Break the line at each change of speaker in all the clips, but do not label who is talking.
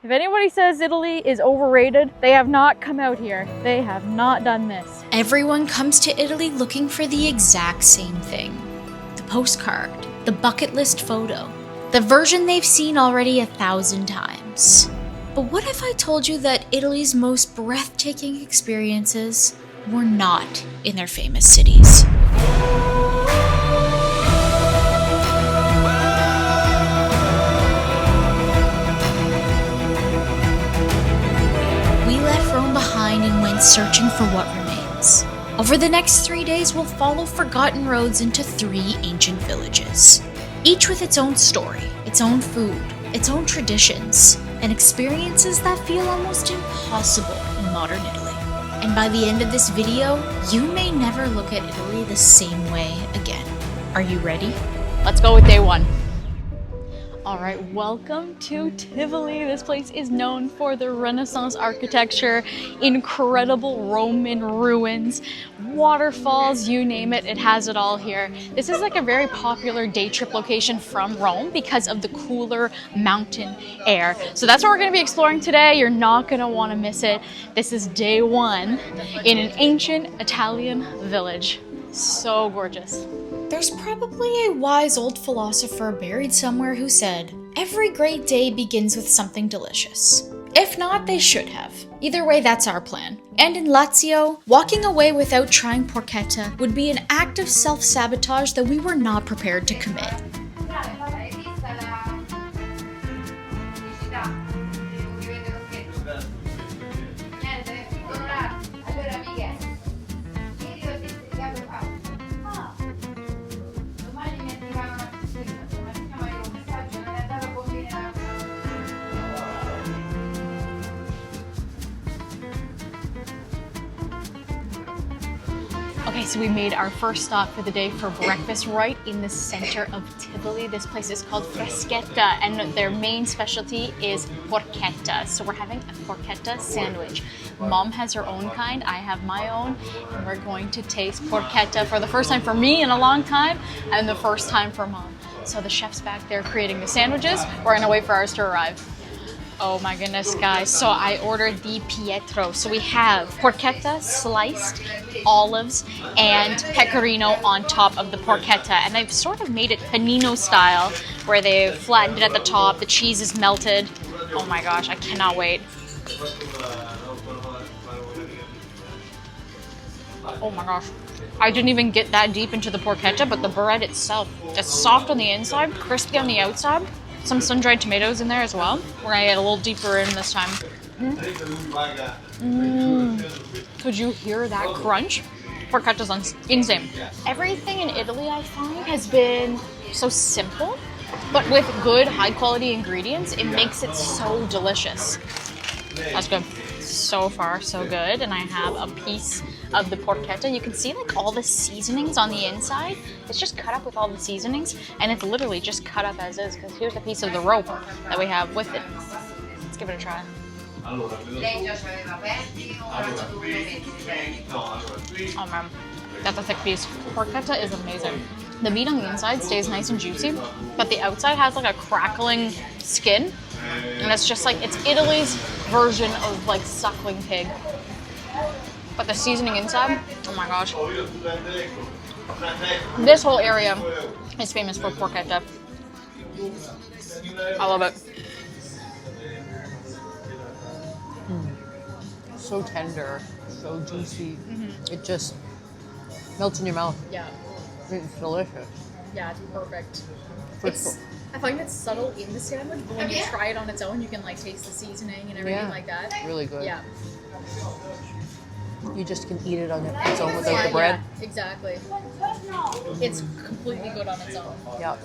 If anybody says Italy is overrated, they have not come out here. They have not done this.
Everyone comes to Italy looking for the exact same thing. The postcard, the bucket list photo, the version they've seen already 1,000 times. But what if I told you that Italy's most breathtaking experiences were not in their famous cities? And went searching for what remains. Over the next 3 days, we'll follow forgotten roads into 3 ancient villages, each with its own story, its own food, its own traditions, and experiences that feel almost impossible in modern Italy. And by the end of this video, you may never look at Italy the same way again. Are you ready?
Let's go with day 1. All right, welcome to Tivoli. This place is known for the Renaissance architecture, incredible Roman ruins, waterfalls, you name it, it has it all here. This is like a very popular day trip location from Rome because of the cooler mountain air. So that's what we're gonna be exploring today. You're not gonna wanna miss it. This is day 1 in an ancient Italian village. So gorgeous.
There's probably a wise old philosopher buried somewhere who said, "Every great day begins with something delicious." If not, they should have. Either way, that's our plan. And in Lazio, walking away without trying porchetta would be an act of self-sabotage that we were not prepared to commit.
Okay, so we made our first stop for the day for breakfast right in the center of Tivoli. This place is called Freschetta, and their main specialty is porchetta. So we're having a porchetta sandwich. Mom has her own kind, I have my own, and we're going to taste porchetta for the first time for me in a long time, and the first time for Mom. So the chef's back there creating the sandwiches. We're gonna wait for ours to arrive. Oh my goodness, guys. So I ordered the Pietro. So we have porchetta sliced, olives, and pecorino on top of the porchetta. And they've sort of made it panino style, where they've flattened it at the top, the cheese is melted. Oh my gosh, I cannot wait. Oh my gosh. I didn't even get that deep into the porchetta, but the bread itself is soft on the inside, crispy on the outside. Some sun-dried tomatoes in there as well. We're gonna get a little deeper in this time. Could you hear that crunch? Porchetta's insane. Everything in Italy, I find, has been so simple, but with good, high-quality ingredients, it makes it so delicious. That's good. So far, so good. And I have a piece of the porchetta. You can see like all the seasonings on the inside. It's just cut up with all the seasonings, and it's literally just cut up as is, because here's a piece of the rope that we have with it. Let's give it a try. Oh man, that's a thick piece. Porchetta is amazing. The meat on the inside stays nice and juicy, but the outside has like a crackling skin, and it's just like, it's Italy's version of like suckling pig. But the seasoning inside, oh my gosh. This whole area is famous for porchetta. I love it.
So tender, so juicy. It just melts in your mouth.
Yeah.
It's delicious.
Yeah, it's perfect. I find it's subtle in the sandwich, but when you try it on its own, you can like taste the seasoning and everything like that.
Really good.
Yeah.
You just can eat it on its own without the bread.
Yeah, exactly. It's completely good on its own.
Yeah.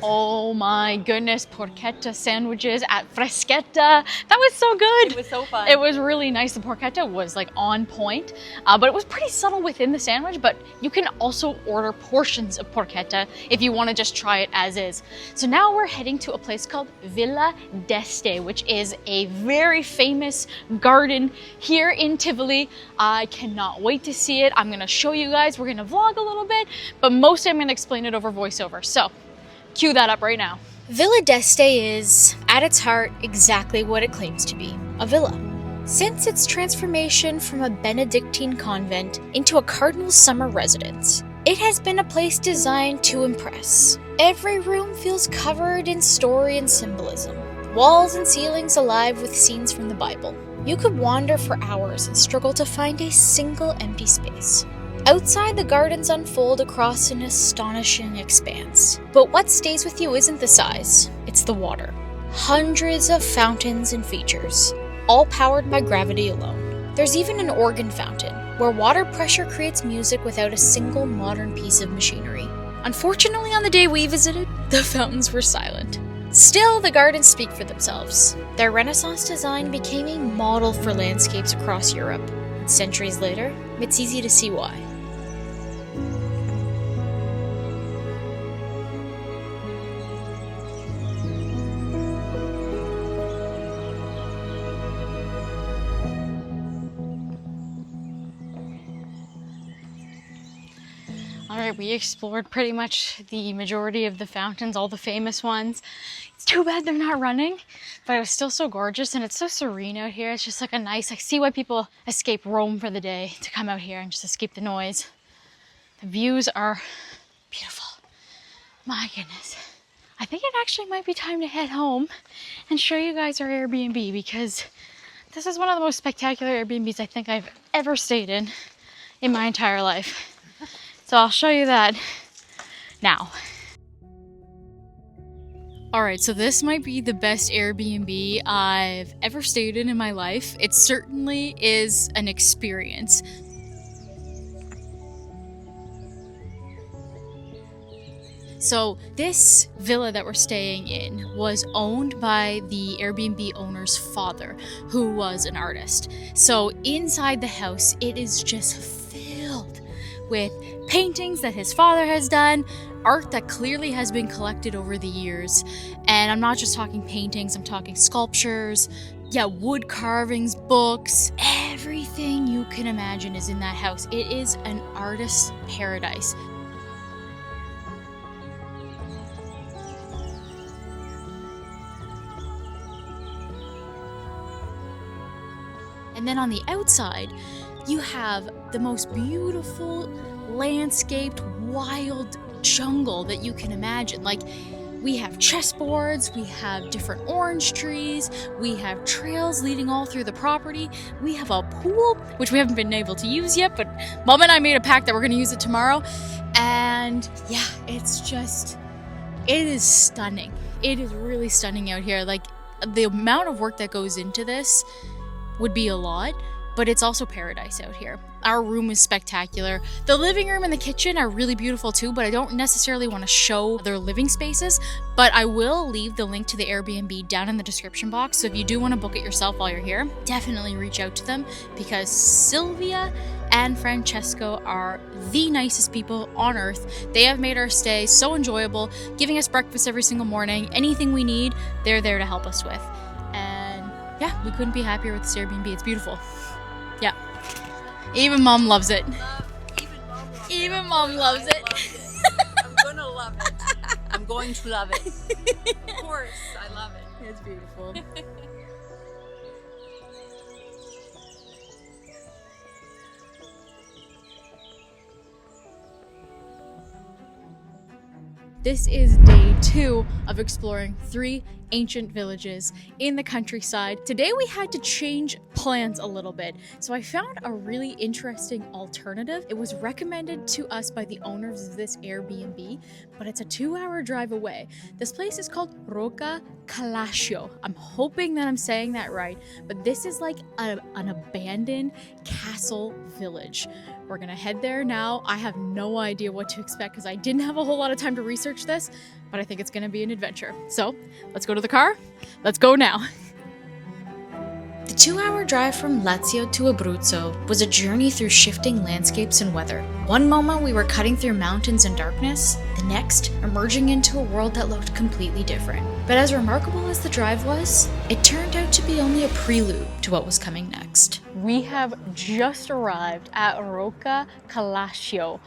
Oh my goodness, porchetta sandwiches at Freschetta. That was so good.
It was so fun.
It was really nice. The porchetta was like on point, but it was pretty subtle within the sandwich, but you can also order portions of porchetta if you want to just try it as is. So now we're heading to a place called Villa d'Este, which is a very famous garden here in Tivoli. I cannot wait to see it. I'm going to show you guys. We're going to vlog a little bit, but mostly I'm going to explain it over voiceover. So cue that up right now.
Villa d'Este is, at its heart, exactly what it claims to be, a villa. Since its transformation from a Benedictine convent into a cardinal summer residence, it has been a place designed to impress. Every room feels covered in story and symbolism, walls and ceilings alive with scenes from the Bible. You could wander for hours and struggle to find a single empty space. Outside, the gardens unfold across an astonishing expanse. But what stays with you isn't the size, it's the water. Hundreds of fountains and features, all powered by gravity alone. There's even an organ fountain, where water pressure creates music without a single modern piece of machinery. Unfortunately, on the day we visited, the fountains were silent. Still, the gardens speak for themselves. Their Renaissance design became a model for landscapes across Europe. And centuries later, it's easy to see why.
Alright, we explored pretty much the majority of the fountains, all the famous ones. It's too bad they're not running, but it was still so gorgeous and it's so serene out here. It's just like a nice, I see why people escape Rome for the day to come out here and just escape the noise. The views are beautiful. My goodness. I think it actually might be time to head home and show you guys our Airbnb, because this is one of the most spectacular Airbnbs I think I've ever stayed in my entire life. So I'll show you that now. Alright, so this might be the best Airbnb I've ever stayed in my life. It certainly is an experience. So this villa that we're staying in was owned by the Airbnb owner's father, who was an artist. So inside the house, it is just filled with paintings that his father has done, art that clearly has been collected over the years. And I'm not just talking paintings, I'm talking sculptures, wood carvings, books, everything you can imagine is in that house. It is an artist's paradise. And then on the outside, you have the most beautiful landscaped wild jungle that you can imagine. Like, we have chessboards, we have different orange trees, we have trails leading all through the property, we have a pool, which we haven't been able to use yet, but Mom and I made a pact that we're going to use it tomorrow. And yeah, it's just, it is stunning. It is really stunning out here. Like, the amount of work that goes into this would be a lot, but it's also paradise out here. Our room is spectacular. The living room and the kitchen are really beautiful too, but I don't necessarily want to show their living spaces, but I will leave the link to the Airbnb down in the description box. So if you do want to book it yourself while you're here, definitely reach out to them, because Sylvia and Francesco are the nicest people on earth. They have made our stay so enjoyable, giving us breakfast every single morning. Anything we need, they're there to help us with. And yeah, we couldn't be happier with this Airbnb. It's beautiful. Yeah. Even Mom loves it. Even Mom loves it.
I'm gonna love it. I'm going to love it. Of course, I love it.
It's beautiful. This is day 2 of exploring 3 ancient villages in the countryside. Today we had to change plans a little bit, so I found a really interesting alternative. It was recommended to us by the owners of this Airbnb, but it's a 2-hour drive away. This place is called Rocca Calascio. I'm hoping that I'm saying that right, but this is like an abandoned castle village. We're gonna head there now. I have no idea what to expect because I didn't have a whole lot of time to research this, but I think it's gonna be an adventure. So let's go to the car. Let's go now.
The 2-hour drive from Lazio to Abruzzo was a journey through shifting landscapes and weather. One moment we were cutting through mountains and darkness, the next emerging into a world that looked completely different. But as remarkable as the drive was, it turned out to be only a prelude to what was coming next.
We have just arrived at Rocca Calascio.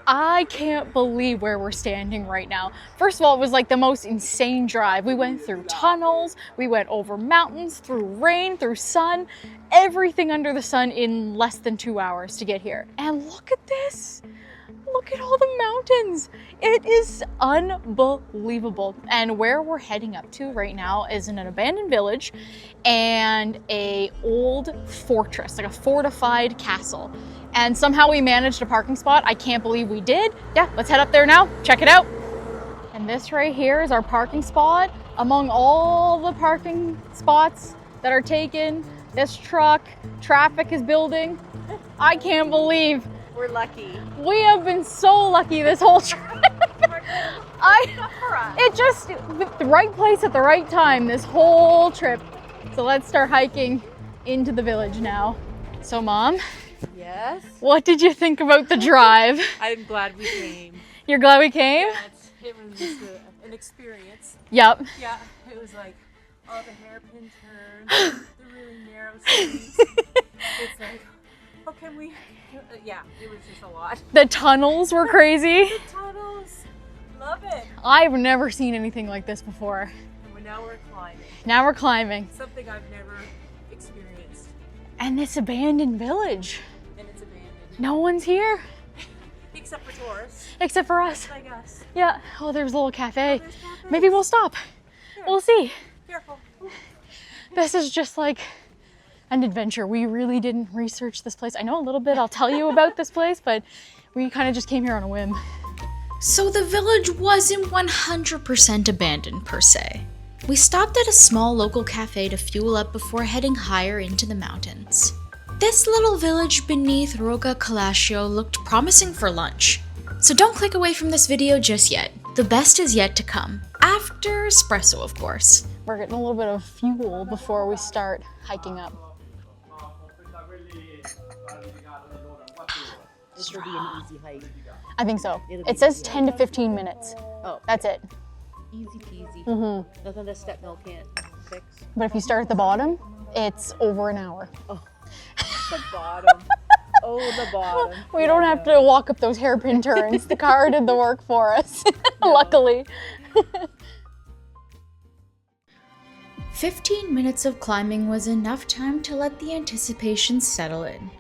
I can't believe where we're standing right now. First of all, it was like the most insane drive. We went through tunnels, we went over mountains, through rain, through sun, everything under the sun in less than 2 hours to get here. And look at this. Look at all the mountains. It is unbelievable. And where we're heading up to right now is in an abandoned village and a old fortress, like a fortified castle. And somehow we managed a parking spot. I can't believe we did. Yeah, let's head up there now. Check it out. And this right here is our parking spot. Among all the parking spots that are taken, this traffic is building. I can't believe.
We're lucky.
We have been so lucky this whole trip. It just, the right place at the right time this whole trip. So let's start hiking into the village now. So Mom,
Yes.
what did you think about the drive?
I'm glad we came.
You're glad we came?
Yeah, it was just an experience.
Yep.
Yeah, it was like all the hairpin turns, the really narrow streets. It's like, oh, can we? Yeah, it was just a lot.
The tunnels were crazy.
The tunnels, love it.
I've never seen anything like this before.
And now we're climbing.
Now we're climbing.
Something I've never experienced.
And this abandoned village.
And it's abandoned.
No one's here
Except for tourists,
except for us.
like us.
Yeah. Oh, there's a little cafe.
There's cafes.
Maybe we'll stop. We'll see.
Careful.
This is just like an adventure. We really didn't research this place. I know a little bit, I'll tell you about this place, but we kind of just came here on a whim.
So the village wasn't 100% abandoned per se. We stopped at a small local cafe to fuel up before heading higher into the mountains. This little village beneath Rocca Calascio looked promising for lunch. So don't click away from this video just yet. The best is yet to come. After espresso, of course.
We're getting a little bit of fuel before we start hiking up.
This will be an easy hike.
I think so.
It'll be
It says
easy.
10 to 15 minutes.
Oh,
That's it.
easy peasy.
Mm-hmm.
Nothing that step milk can't fix.
But if you start at the bottom, it's over an hour.
The bottom. Oh, the bottom.
We don't have to walk up those hairpin turns. The car did the work for us, luckily.
15 minutes of climbing was enough time to let the anticipation settle in.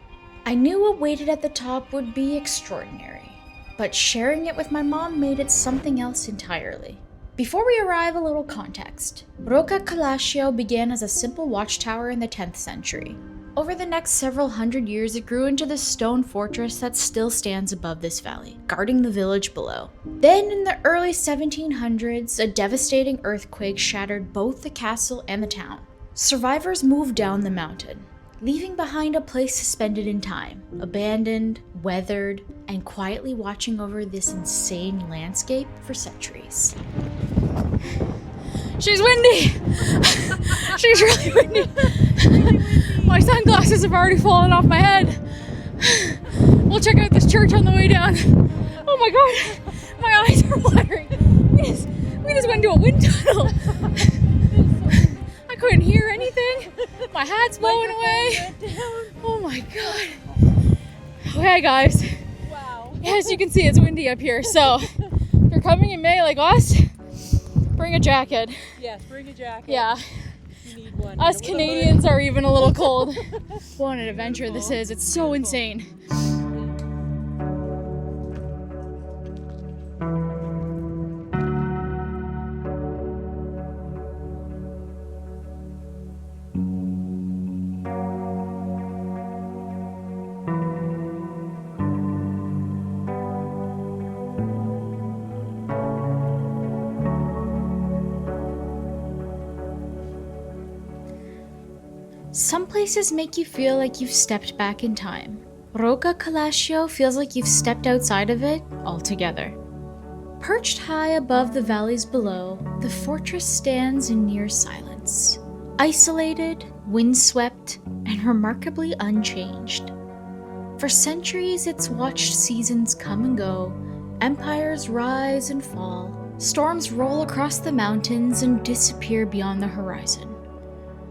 I knew what waited at the top would be extraordinary, but sharing it with my mom made it something else entirely. Before we arrive, a little context. Rocca Calascio began as a simple watchtower in the 10th century. Over the next several hundred years, it grew into the stone fortress that still stands above this valley, guarding the village below. Then, in the early 1700s, a devastating earthquake shattered both the castle and the town. Survivors moved down the mountain, leaving behind a place suspended in time, abandoned, weathered, and quietly watching over this insane landscape for centuries.
She's windy! She's really windy! My sunglasses have already fallen off my head. We'll check out this church on the way down. Oh my god, my eyes are watering. We just went into a wind tunnel. I couldn't hear anything. My hat's blowing away. Oh my god. Okay guys,
Wow.
as you can see it's windy up here, so if you're coming in May like us, bring a jacket.
Yes, bring a jacket.
Yeah.
You need one.
Us
And a little
Canadians are even a little cold. What an adventure this is. It's so insane.
Some places make you feel like you've stepped back in time. Rocca Calascio feels like you've stepped outside of it altogether. Perched high above the valleys below, the fortress stands in near silence. Isolated, windswept, and remarkably unchanged. For centuries, it's watched seasons come and go, empires rise and fall, storms roll across the mountains and disappear beyond the horizon.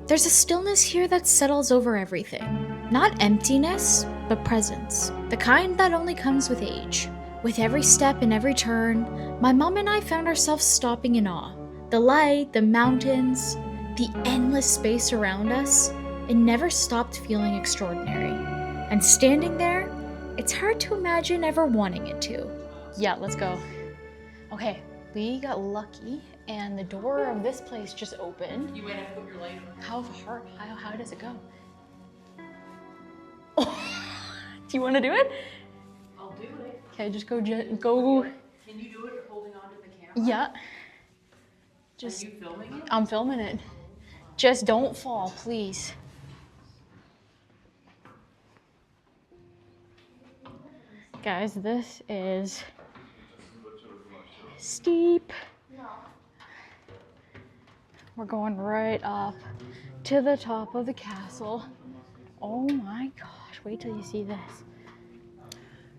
There's a stillness here that settles over everything. Not emptiness, but presence. The kind that only comes with age. With every step and every turn, my mom and I found ourselves stopping in awe. The light, the mountains, the endless space around us, it never stopped feeling extraordinary. And standing there, it's hard to imagine ever wanting it to.
Yeah, let's go. Okay, we got lucky and the door of this place just opened.
You might have to put your light on.
How does it go? Oh, do you want to do it?
I'll do it.
Okay, just go.
Can you do it holding on to the camera?
Yeah.
Are you filming it?
I'm filming it. Just don't fall, please. Guys, this is steep. We're going right up to the top of the castle. Oh my gosh, wait till you see this.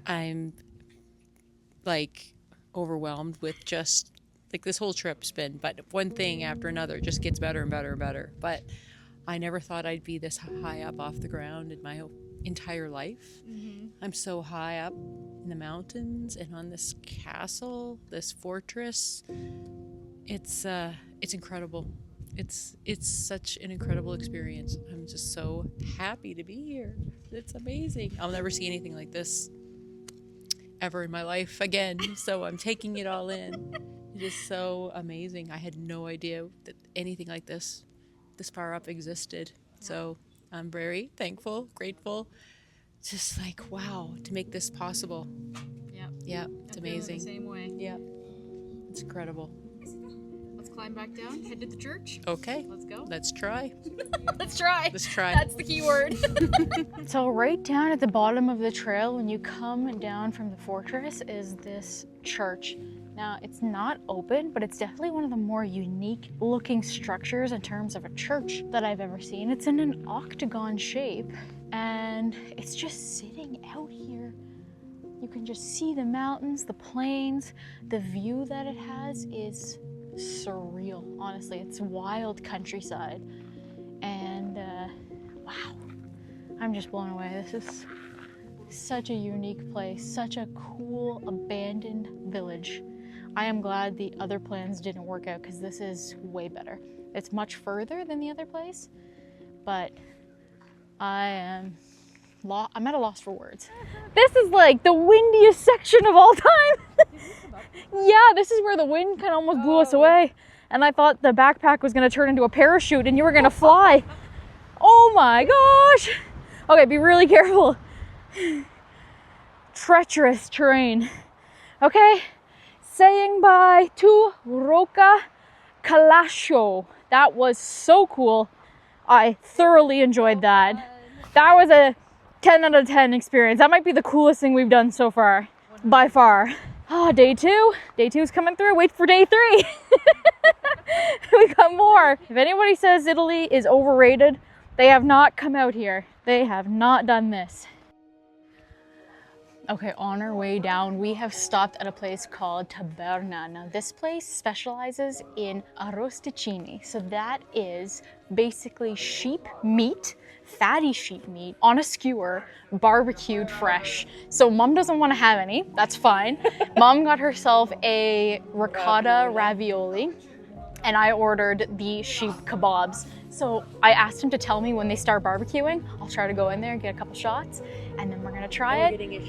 I'm like overwhelmed with just like this whole trip's been, but one thing after another just gets better and better and better. But I never thought I'd be this high up off the ground in my entire life. Mm-hmm. I'm so high up in the mountains and on this castle, this fortress. It's incredible. It's such an incredible experience. I'm just so happy to be here. It's amazing. I'll never see anything like this ever in my life again. So I'm taking it all in. It is so amazing. I had no idea that anything like this far up existed. So I'm very thankful, grateful. Just like, wow, to make this possible. Yeah, it's amazing.
The same way.
Yeah, it's incredible.
Let's climb back down, head to the church.
Okay.
Let's go.
Let's try.
Let's try.
Let's try.
That's the key word. So right down at the bottom of the trail, when you come down from the fortress, is this church. Now, it's not open, but it's definitely one of the more unique looking structures in terms of a church that I've ever seen. It's in an octagon shape, and it's just sitting out here. You can just see the mountains, the plains. The view that it has is surreal, honestly. It's wild countryside, and wow, I'm just blown away. This is such a unique place, such a cool abandoned village. I am glad the other plans didn't work out because this is way better. It's much further than the other place, but I'm at a loss for words. This is like the windiest section of all time. Yeah, this is where the wind kind of almost blew us away. And I thought the backpack was gonna turn into a parachute and you were gonna fly. Oh my gosh. Okay, be really careful. Treacherous terrain. Okay, saying bye to Rocca, Calascio. That was so cool. I thoroughly enjoyed that. That was a 10 out of 10 experience. That might be the coolest thing we've done so far, by far. Oh, day two. Day two is coming through. Wait for day three. We got more. If anybody says Italy is overrated, they have not come out here. They have not done this. Okay, on our way down, we have stopped at a place called Taberna. Now, this place specializes in Arrosticini. So that is basically sheep meat, fatty sheep meat on a skewer, barbecued fresh. So mom doesn't want to have any, that's fine. Mom got herself a ricotta ravioli, and I ordered the sheep kebabs. So I asked him to tell me when they start barbecuing. I'll try to go in there and get a couple shots, and then we're gonna try it.
Getting a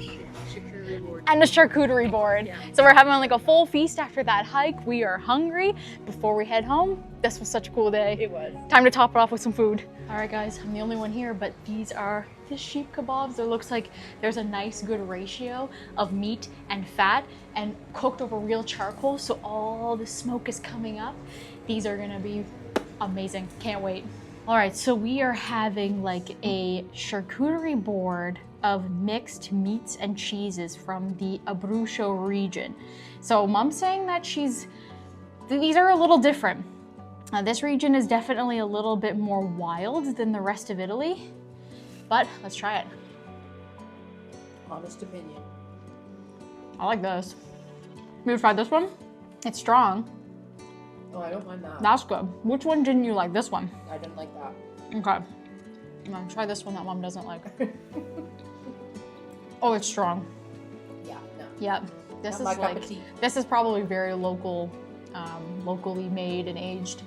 charcuterie board.
And a charcuterie board. Yeah. So we're having like a full feast after that hike. We are hungry. Before we head home, this was such a cool day.
It was.
Time to top it off with some food. All right, guys, I'm the only one here, but these are the sheep kebabs. It looks like there's a nice, good ratio of meat and fat and cooked over real charcoal, so all the smoke is coming up. These are gonna be amazing. Can't wait. All right, so we are having like a charcuterie board of mixed meats and cheeses from the Abruzzo region. So mom's saying that these are a little different. This region is definitely a little bit more wild than the rest of Italy, but let's try it.
Honest opinion.
I like this. You tried this one? It's strong.
Oh, I don't mind that.
That's good. Which one didn't you like? This one?
I didn't like that.
Okay. I'm gonna try this one that mom doesn't like. Oh, it's strong.
Yeah, no.
Yep. This
Not
is
my cup
like
of tea.
this is probably very local, locally made and aged.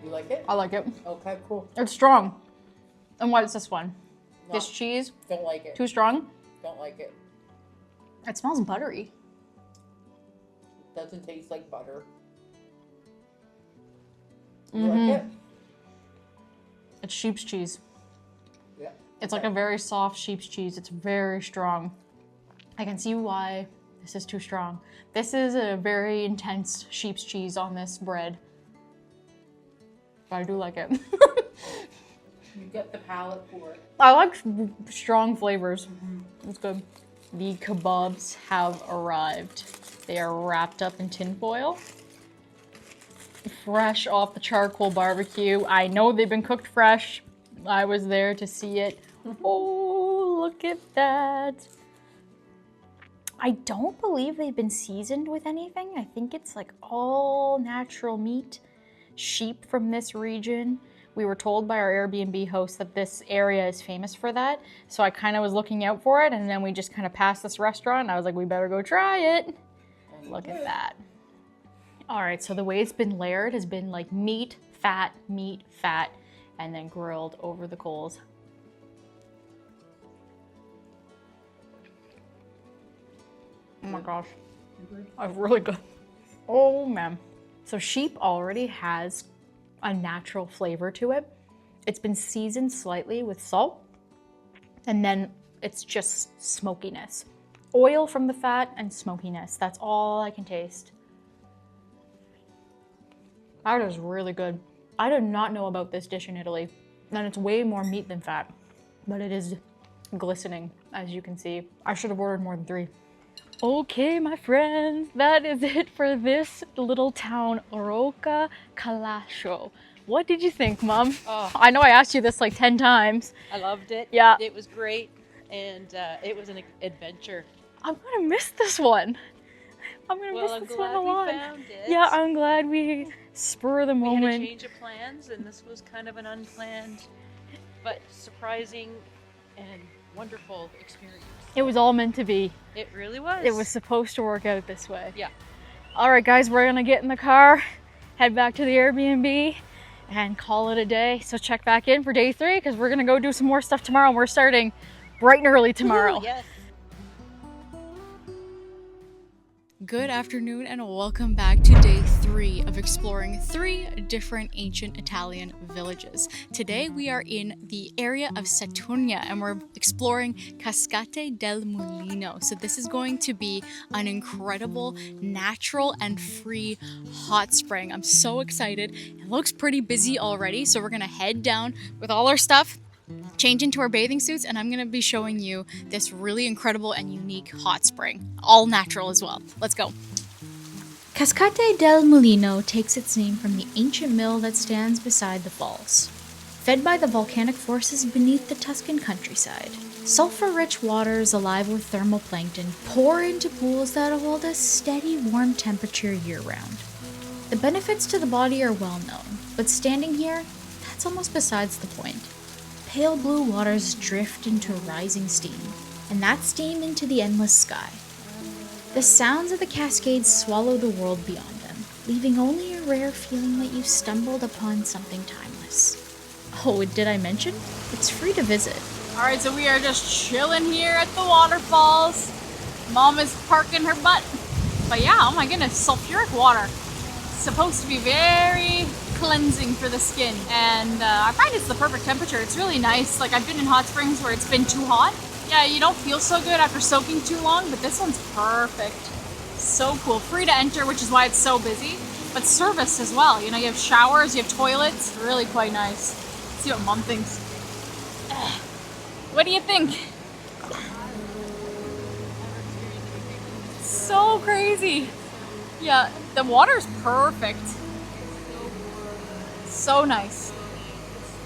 You like it?
I like it.
Okay, cool.
It's strong. And what is this one? This
No.
cheese?
Don't like it.
Too strong?
Don't like it.
It smells buttery.
Doesn't taste like butter. You like it?
It's sheep's cheese.
Yeah.
It's like a very soft sheep's cheese. It's very strong. I can see why this is too strong. This is a very intense sheep's cheese on this bread. But I do like it.
You get the palate for it.
I like strong flavors. It's good. The kebabs have arrived. They are wrapped up in tin foil. Fresh off the charcoal barbecue. I know they've been cooked fresh. I was there to see it. Oh, look at that. I don't believe they've been seasoned with anything. I think it's like all natural meat. Sheep from this region. We were told by our Airbnb host that this area is famous for that. So I kind of was looking out for it, and then we just kind of passed this restaurant and I was like, we better go try it. Look at that. All right, so the way it's been layered has been like meat, fat, and then grilled over the coals. Oh my gosh, it's really good. Oh man. So sheep already has a natural flavor to it. It's been seasoned slightly with salt, and then it's just smokiness. Oil from the fat and smokiness. That's all I can taste. That is really good. I did not know about this dish in Italy. And it's way more meat than fat, but it is glistening, as you can see. I should have ordered more than 3. Okay, my friends, that is it for this little town, Rocca, Calascio. What did you think, Mom?
Oh.
I know I asked you this like 10 times.
I loved it.
Yeah.
It was great, and it was an adventure.
I'm gonna miss this one. I'm gonna miss this one a lot.
We found it.
Yeah, I'm glad we spur of the
We had a
moment.
change of plans, and this was kind of an unplanned, but surprising and wonderful experience.
It was all meant to be.
It really was.
It was supposed to work out this way.
Yeah.
All right, guys, we're gonna get in the car, head back to the Airbnb, and call it a day. So check back in for day 3 because we're gonna go do some more stuff tomorrow. We're starting bright and early tomorrow.
Ooh, yes.
Good afternoon and welcome back to day 3 of exploring 3 different ancient Italian villages. Today we are in the area of Saturnia and we're exploring Cascate del Mulino. So this is going to be an incredible, natural and free hot spring. I'm so excited. It looks pretty busy already, so we're gonna head down with all our stuff, change into our bathing suits, and I'm going to be showing you this really incredible and unique hot spring. All natural as well. Let's go. Cascate del Mulino takes its name from the ancient mill that stands beside the falls. Fed by the volcanic forces beneath the Tuscan countryside, sulfur-rich waters alive with thermal plankton pour into pools that hold a steady warm temperature year-round. The benefits to the body are well known, but standing here, that's almost besides the point. Pale blue waters drift into rising steam, and that steam into the endless sky. The sounds of the cascades swallow the world beyond them, leaving only a rare feeling that you've stumbled upon something timeless. Oh, did I mention? It's free to visit.
All right, so we are just chilling here at the waterfalls. Mom is parking her butt. But yeah, oh my goodness, sulfuric water. It's supposed to be very cleansing for the skin, and I find it's the perfect temperature. It's really nice. Like, I've been in hot springs where it's been too hot. Yeah, you don't feel so good after soaking too long, but this one's perfect. So cool. Free to enter, which is why it's so busy, but service as well. You know, you have showers, you have toilets. Really quite nice. Let's see what Mom thinks. What do you think? So crazy. Yeah, the water's perfect. So nice.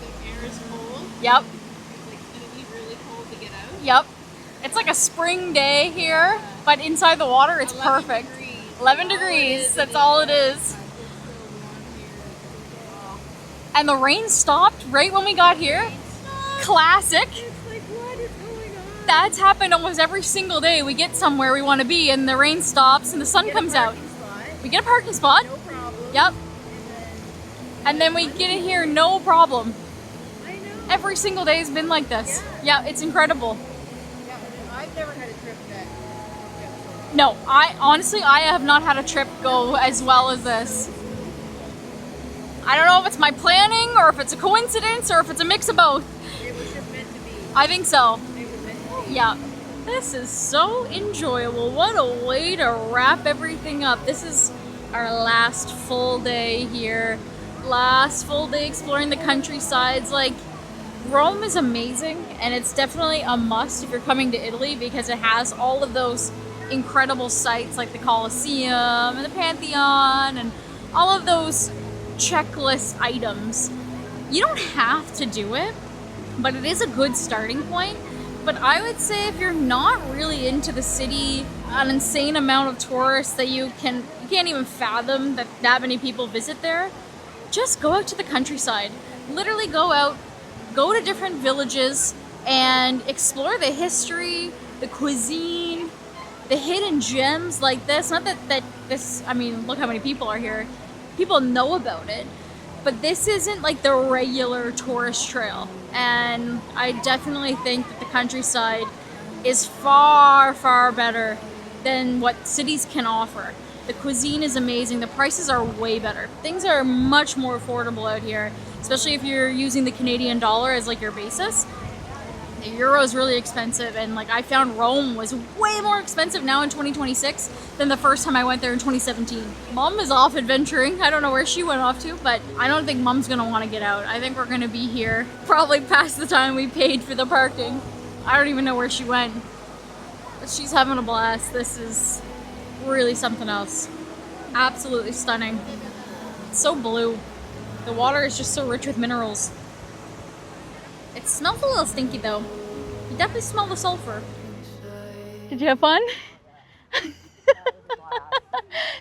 The air is cold.
Yep.
It's like going to be really cold to get out.
Yep. It's like a spring day here, but inside the water it's
11
perfect.
degrees.
11 degrees, that's all it is. And the rain stopped right when we got here. Classic.
It's like, what is going on?
that's happened almost every single day. We get somewhere we want to be and the rain stops and the sun comes out. We get a parking spot.
No problem.
Yep. And then we get in here, no problem.
I know.
Every single day has been like this. Yeah, it's incredible.
Yeah, I've never had a trip that.
No, I have not had a trip go as well as this. I don't know if it's my planning or if it's a coincidence or if it's a mix of both.
It was just meant to be.
I think so.
It was meant to be.
Yeah. This is so enjoyable. What a way to wrap everything up. This is our last full day here. Last full day exploring the countrysides. Like, Rome is amazing, and it's definitely a must if you're coming to Italy because it has all of those incredible sites like the Colosseum and the Pantheon and all of those checklist items. You don't have to do it, but it is a good starting point. But I would say if you're not really into the city, an insane amount of tourists that you can't even fathom that many people visit there, just go out to the countryside. Literally go out, go to different villages and explore the history, the cuisine, the hidden gems like this. Not that this, I mean, look how many people are here. People know about it, but this isn't like the regular tourist trail. And I definitely think that the countryside is far, far better than what cities can offer. The cuisine is amazing. The prices are way better. Things are much more affordable out here, especially if you're using the Canadian dollar as like your basis. The euro is really expensive, and like I found Rome was way more expensive now in 2026 than the first time I went there in 2017. Mom is off adventuring. I don't know where she went off to, but I don't think Mom's gonna want to get out. I think we're gonna be here probably past the time we paid for the parking. I don't even know where she went, but she's having a blast. This is really something else. Absolutely stunning. It's so blue. The water is just so rich with minerals. It smells a little stinky though. You definitely smell the sulfur. Did you have fun?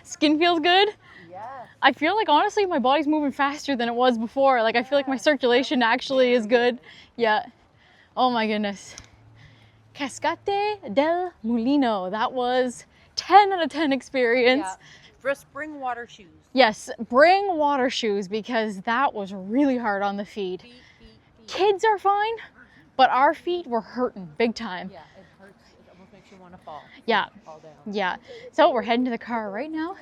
Skin feels good?
Yes.
I feel like honestly my body's moving faster than it was before. Like I feel like my circulation actually is good. Yeah. Oh my goodness. Cascate del Mulino. That was 10 out of 10 experience.
Yeah. Just bring water shoes.
Yes, bring water shoes because that was really hard on the feet.
Feet.
Kids are fine, but our feet were hurting big time.
Yeah, it hurts. It almost makes you want to fall.
Yeah,
Fall down.
yeah. So we're heading to the car right now,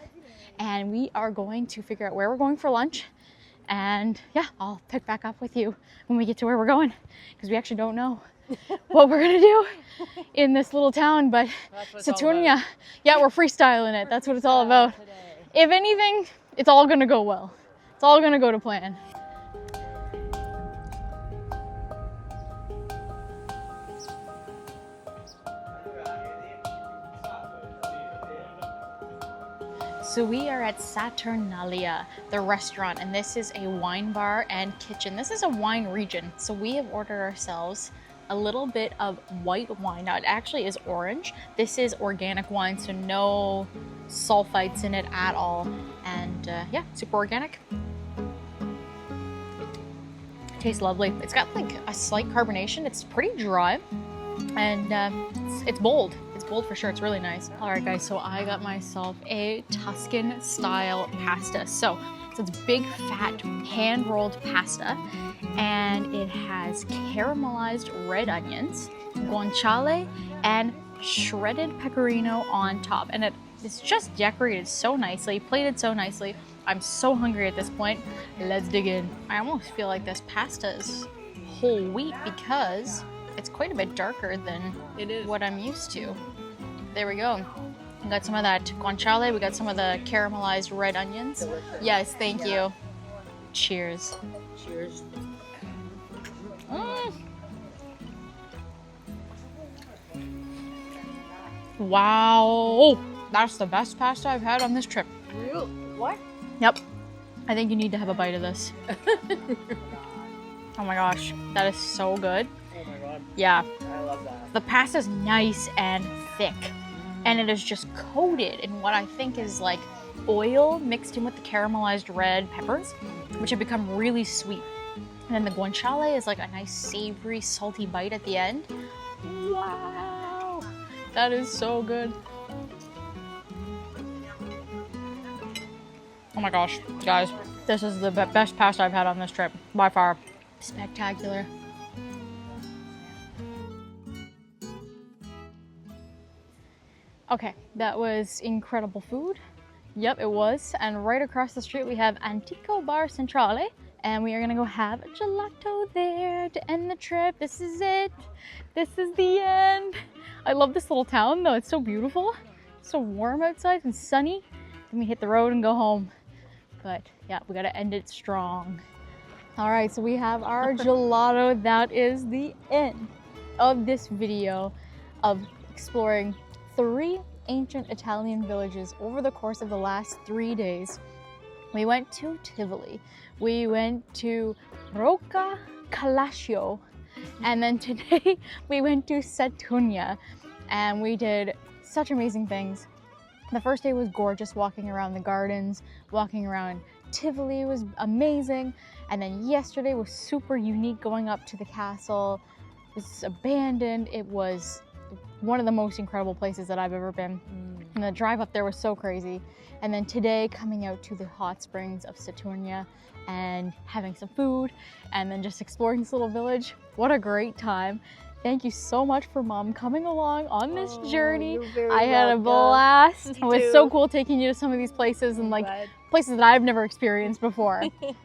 and we are going to figure out where we're going for lunch. And yeah, I'll pick back up with you when we get to where we're going, because we actually don't know what we're gonna do in this little town. But Saturnia, yeah, we're freestyling it. That's what it's all about. If anything, it's all gonna go well. It's all gonna go to plan. So we are at Saturnalia, the restaurant, and this is a wine bar and kitchen. This is a wine region, so we have ordered ourselves a little bit of white wine. Now it actually is orange. This is organic wine, so no sulfites in it at all. And yeah, super organic. Tastes lovely. It's got like a slight carbonation. It's pretty dry, and it's bold. It's bold for sure. It's really nice. All right, guys, so I got myself a Tuscan style pasta. So it's big, fat, hand-rolled pasta, and it has caramelized red onions, guanciale, and shredded pecorino on top. And it's just decorated so nicely, plated so nicely. I'm so hungry at this point. Let's dig in. I almost feel like this pasta is whole wheat because it's quite a bit darker than what I'm used to. There we go. We got some of that guanciale. We got some of the caramelized red onions.
Delicious.
Yes, thank you. Cheers.
Cheers.
Wow. That's the best pasta I've had on this trip.
Really? What?
Yep. I think you need to have a bite of this. Oh my gosh. That is so good.
Oh my god.
Yeah.
I love that.
The pasta's nice and thick, and it is just coated in what I think is like oil mixed in with the caramelized red peppers, which have become really sweet. And then the guanciale is like a nice savory, salty bite at the end. Wow. That is so good. Oh my gosh, guys. This is the best pasta I've had on this trip, by far. Spectacular. Okay, that was incredible food. Yep, it was. And right across the street we have Antico Bar Centrale, and we are gonna go have a gelato there to end the trip. This is it. This is the end. I love this little town though, it's so beautiful. It's so warm outside and sunny. Then we hit the road and go home. But yeah, we gotta end it strong. All right, so we have our gelato. That is the end of this video of exploring 3 ancient Italian villages over the course of the last 3 days. We went to Tivoli, we went to Rocca, Calascio, and then today we went to Saturnia, and we did such amazing things. The first day was gorgeous, walking around the gardens, walking around Tivoli was amazing, and then yesterday was super unique, going up to the castle. It was abandoned. It was one of the most incredible places that I've ever been. And the drive up there was so crazy. And then today, coming out to the hot springs of Saturnia and having some food and then just exploring this little village. What a great time. Thank you so much for Mom coming along on this journey. I had a blast. It was so cool taking you to some of these places and like places that I've never experienced before.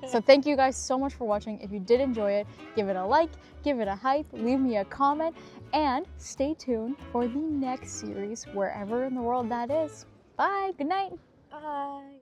So thank you guys so much for watching. If you did enjoy it, give it a like, give it a hype, leave me a comment, and stay tuned for the next series, wherever in the world that is. Bye, good night.
Bye.